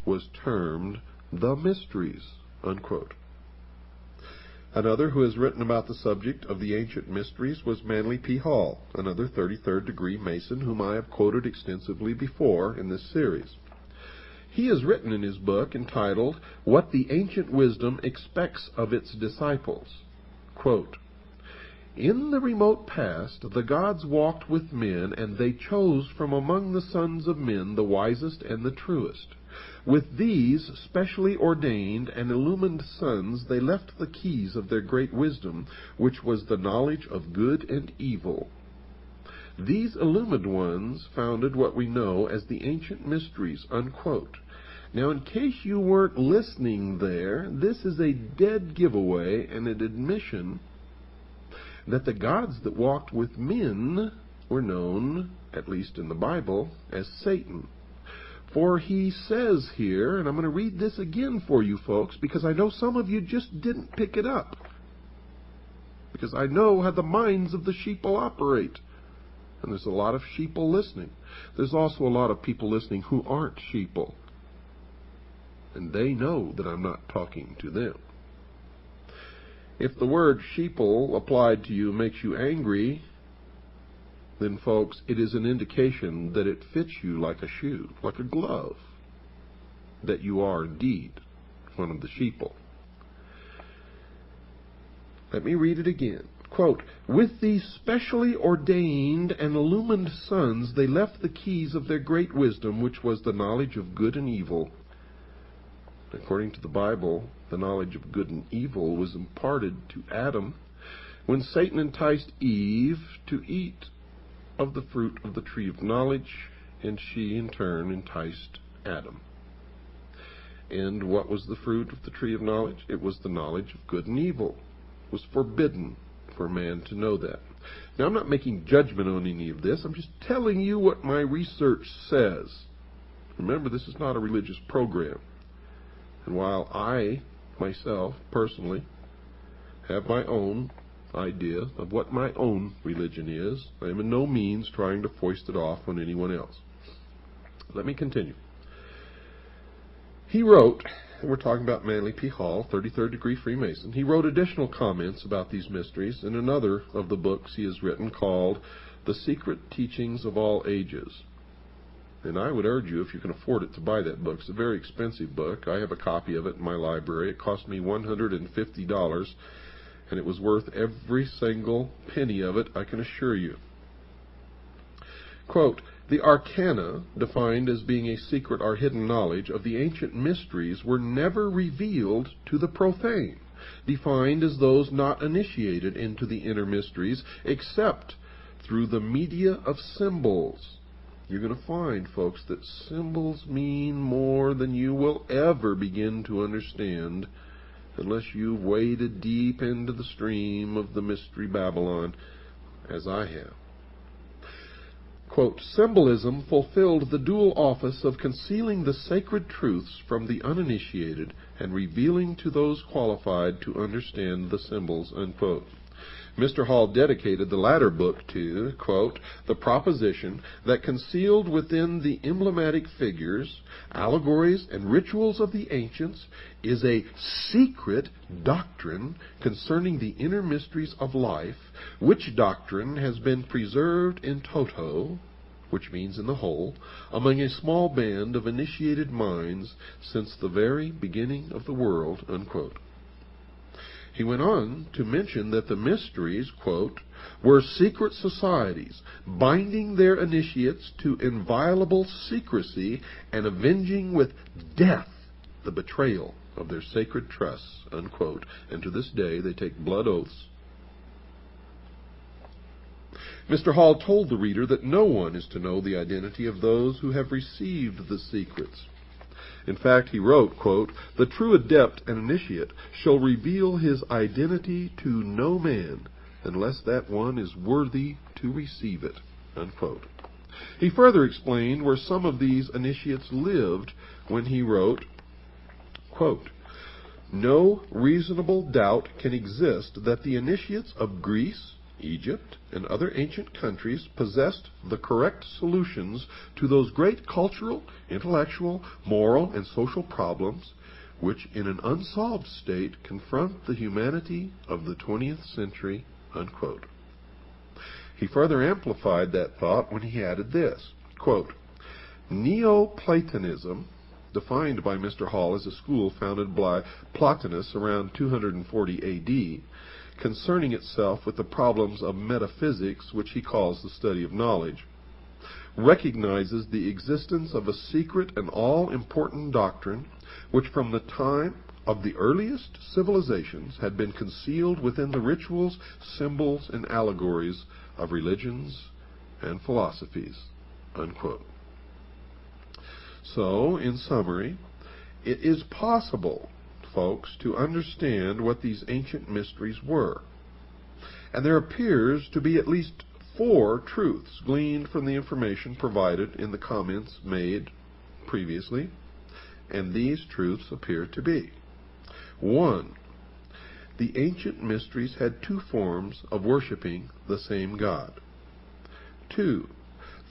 was termed the mysteries, unquote. Another who has written about the subject of the ancient mysteries was Manly P. Hall, another 33rd degree Mason whom I have quoted extensively before in this series. He has written in his book entitled, What the Ancient Wisdom Expects of Its Disciples, quote, "In the remote past, the gods walked with men, and they chose from among the sons of men the wisest and the truest. With these specially ordained and illumined sons, they left the keys of their great wisdom, which was the knowledge of good and evil. These illumined ones founded what we know as the ancient mysteries," unquote. Now, in case you weren't listening there, this is a dead giveaway and an admission that the gods that walked with men were known, at least in the Bible, as Satan. For he says here, and I'm going to read this again for you folks, because I know some of you just didn't pick it up, because I know how the minds of the sheeple operate. And there's a lot of sheeple listening. There's also a lot of people listening who aren't sheeple. And they know that I'm not talking to them. If the word sheeple applied to you makes you angry, then, folks, it is an indication that it fits you like a shoe, like a glove, that you are indeed one of the sheeple. Let me read it again. Quote, "With these specially ordained and illumined sons, they left the keys of their great wisdom, which was the knowledge of good and evil." According to the Bible, the knowledge of good and evil was imparted to Adam when Satan enticed Eve to eat of the fruit of the tree of knowledge, and she in turn enticed Adam. And what was the fruit of the tree of knowledge? It was the knowledge of good and evil. It was forbidden for man to know that. Now, I'm not making judgment on any of this. I'm just telling you what my research says. Remember, this is not a religious program. And while I, myself, personally, have my own idea of what my own religion is, I am in no means trying to foist it off on anyone else. Let me continue. He wrote, and we're talking about Manly P. Hall, 33rd degree Freemason, he wrote additional comments about these mysteries in another of the books he has written called The Secret Teachings of All Ages. And I would urge you, if you can afford it, to buy that book. It's a very expensive book. I have a copy of it in my library. It cost me $150, and it was worth every single penny of it, I can assure you. Quote, "The arcana, defined as being a secret or hidden knowledge of the ancient mysteries, were never revealed to the profane, defined as those not initiated into the inner mysteries, except through the media of symbols." You're going to find, folks, that symbols mean more than you will ever begin to understand unless you've waded deep into the stream of the mystery Babylon, as I have. Quote, "Symbolism fulfilled the dual office of concealing the sacred truths from the uninitiated and revealing to those qualified to understand the symbols," unquote. Mr. Hall dedicated the latter book to, quote, "the proposition that concealed within the emblematic figures, allegories, and rituals of the ancients is a secret doctrine concerning the inner mysteries of life, which doctrine has been preserved in toto," which means in the whole, "among a small band of initiated minds since the very beginning of the world," unquote. He went on to mention that the mysteries, quote, "were secret societies, binding their initiates to inviolable secrecy and avenging with death the betrayal of their sacred trusts," unquote. And to this day they take blood oaths. Mr. Hall told the reader that no one is to know the identity of those who have received the secrets. In fact, he wrote, quote, "The true adept and initiate shall reveal his identity to no man unless that one is worthy to receive it," unquote. He further explained where some of these initiates lived when he wrote, quote, "No reasonable doubt can exist that the initiates of Greece, Egypt and other ancient countries possessed the correct solutions to those great cultural, intellectual, moral, and social problems which in an unsolved state confront the humanity of the 20th century, unquote. He further amplified that thought when he added this, quote, Neoplatonism, defined by Mr. Hall as a school founded by Plotinus around 240 A.D., concerning itself with the problems of metaphysics, which he calls the study of knowledge, recognizes the existence of a secret and all-important doctrine which from the time of the earliest civilizations had been concealed within the rituals, symbols, and allegories of religions and philosophies, unquote. So, in summary, it is possible, folks, to understand what these ancient mysteries were. And there appears to be at least 4 truths gleaned from the information provided in the comments made previously, and these truths appear to be: 1. The ancient mysteries had 2 forms of worshiping the same God. 2.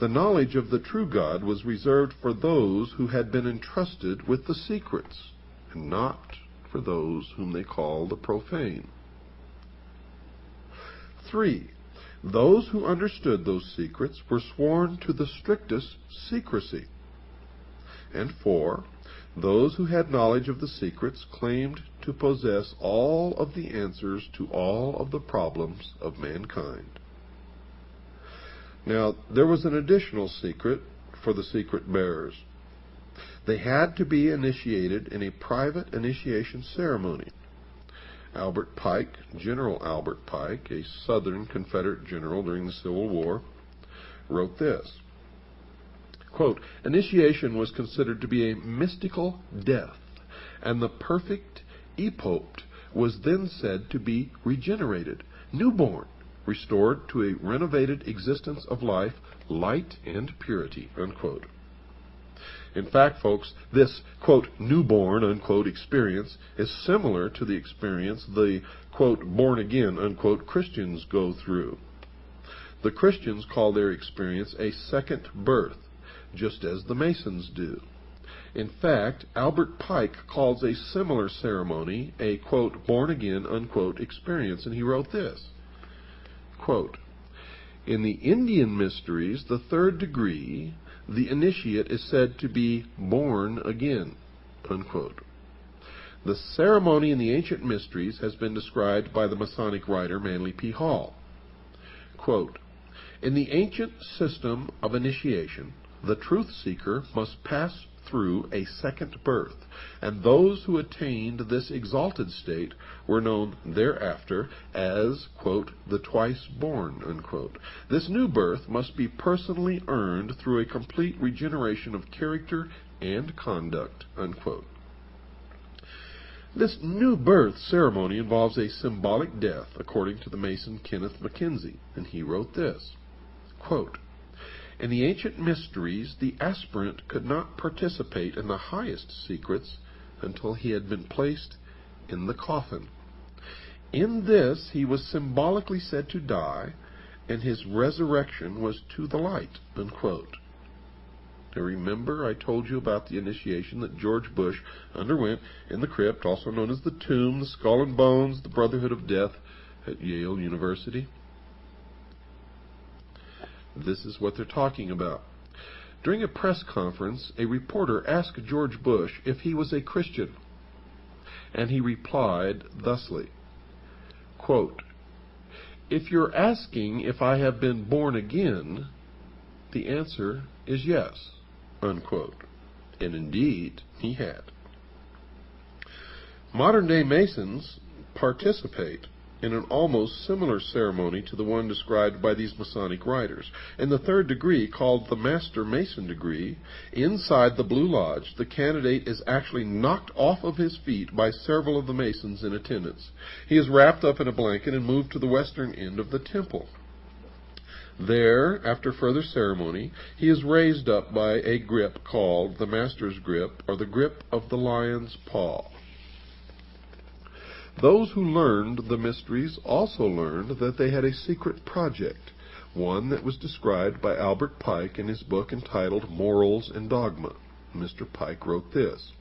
The knowledge of the true God was reserved for those who had been entrusted with the secrets, and not for those whom they call the profane. 3. Those who understood those secrets were sworn to the strictest secrecy. And 4. Those who had knowledge of the secrets claimed to possess all of the answers to all of the problems of mankind. Now, there was an additional secret for the secret bearers. They had to be initiated in a private initiation ceremony. Albert Pike, General Albert Pike, a Southern Confederate general during the Civil War, wrote this, quote, Initiation was considered to be a mystical death, and the perfect epopt was then said to be regenerated, newborn, restored to a renovated existence of life, light and purity, unquote. In fact, folks, this, quote, newborn, unquote, experience is similar to the experience the, quote, born-again, unquote, Christians go through. The Christians call their experience a second birth, just as the Masons do. In fact, Albert Pike calls a similar ceremony a, quote, born-again, unquote, experience, and he wrote this, quote, In the Indian mysteries, the 3rd degree, the initiate is said to be born again, unquote. The ceremony in the ancient mysteries has been described by the Masonic writer Manly P. Hall. Quote, In the ancient system of initiation, the truth seeker must pass through a second birth, and those who attained this exalted state were known thereafter as, quote, the twice born, unquote. This new birth must be personally earned through a complete regeneration of character and conduct, unquote. This new birth ceremony involves a symbolic death, according to the Mason Kenneth Mackenzie, and he wrote this, quote, In the ancient mysteries, the aspirant could not participate in the highest secrets until he had been placed in the coffin. In this, he was symbolically said to die, and his resurrection was to the light, unquote. Now remember, I told you about the initiation that George Bush underwent in the crypt, also known as the tomb, the skull and bones, the Brotherhood of Death at Yale University. This is what they're talking about. During a press conference, a reporter asked George Bush if he was a Christian, and he replied thusly, quote, If you're asking if I have been born again, the answer is yes, unquote. And indeed, he had. Modern-day Masons participate in an almost similar ceremony to the one described by these Masonic writers. In the 3rd degree, called the Master Mason degree, inside the Blue Lodge, the candidate is actually knocked off of his feet by several of the Masons in attendance. He is wrapped up in a blanket and moved to the western end of the temple. There, after further ceremony, he is raised up by a grip called the Master's Grip, or the Grip of the Lion's Paw. Those who learned the mysteries also learned that they had a secret project, one that was described by Albert Pike in his book entitled Morals and Dogma. Mr. Pike wrote this: